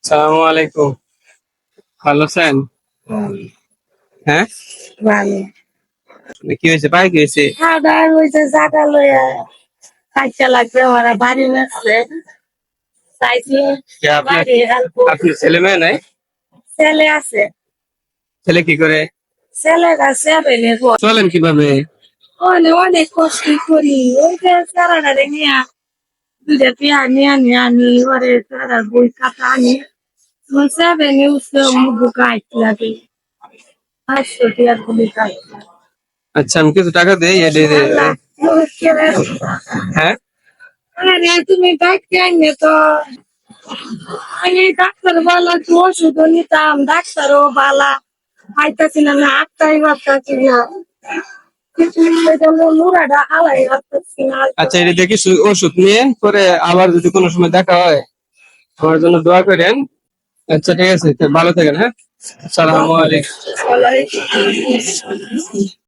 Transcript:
সালামু আলাইকুম। ভালো আছেন? হ্যাঁ, ভালো কি হয়েছে? পায়ে কি হয়েছে? খাওয়া হয়েছে জাগা লইয়া খাইতে লাগবে ওরা বাড়ি লাগছে চাইছি যে আপনার বাড়ি হেল্প আপনার ছেলে মেয়ে নাই? ছেলে আছে ছেলে কি করে? ছেলের আছে বেলে চলেন কিভাবে? অনেক অনেক কষ্ট করি ওই যে সারাটা নিয়ে দুধে পেঁয়া নিয়ে নিয়ে আনি ওরে সারা বই খাতা আনি সেভেন উঠছে মুখ গাইতে লাগে 500 টাকা গুলি খাইতে আচ্ছা, আমি কিছু টাকা দেই। আল্লাহ হ্যাঁ, আরে তুমি ডাক্তার আইনে তো আমি ডাক্তার বলা তো ওষুধ নিতাম ডাক্তারও বালা পাইতাছি না না আটটাই বাজতাছি না মুড়াটা হালাই বাজতাছি না আচ্ছা, এটা দেখি ওষুধ নিয়ে পরে আবার যদি কোনো সময় দেখা হয় আমার জন্য দোয়া করেন। আচ্ছা, ঠিক আছে, তো ভালো থাকেন। হ্যাঁ, আসসালামু আলাইকুম।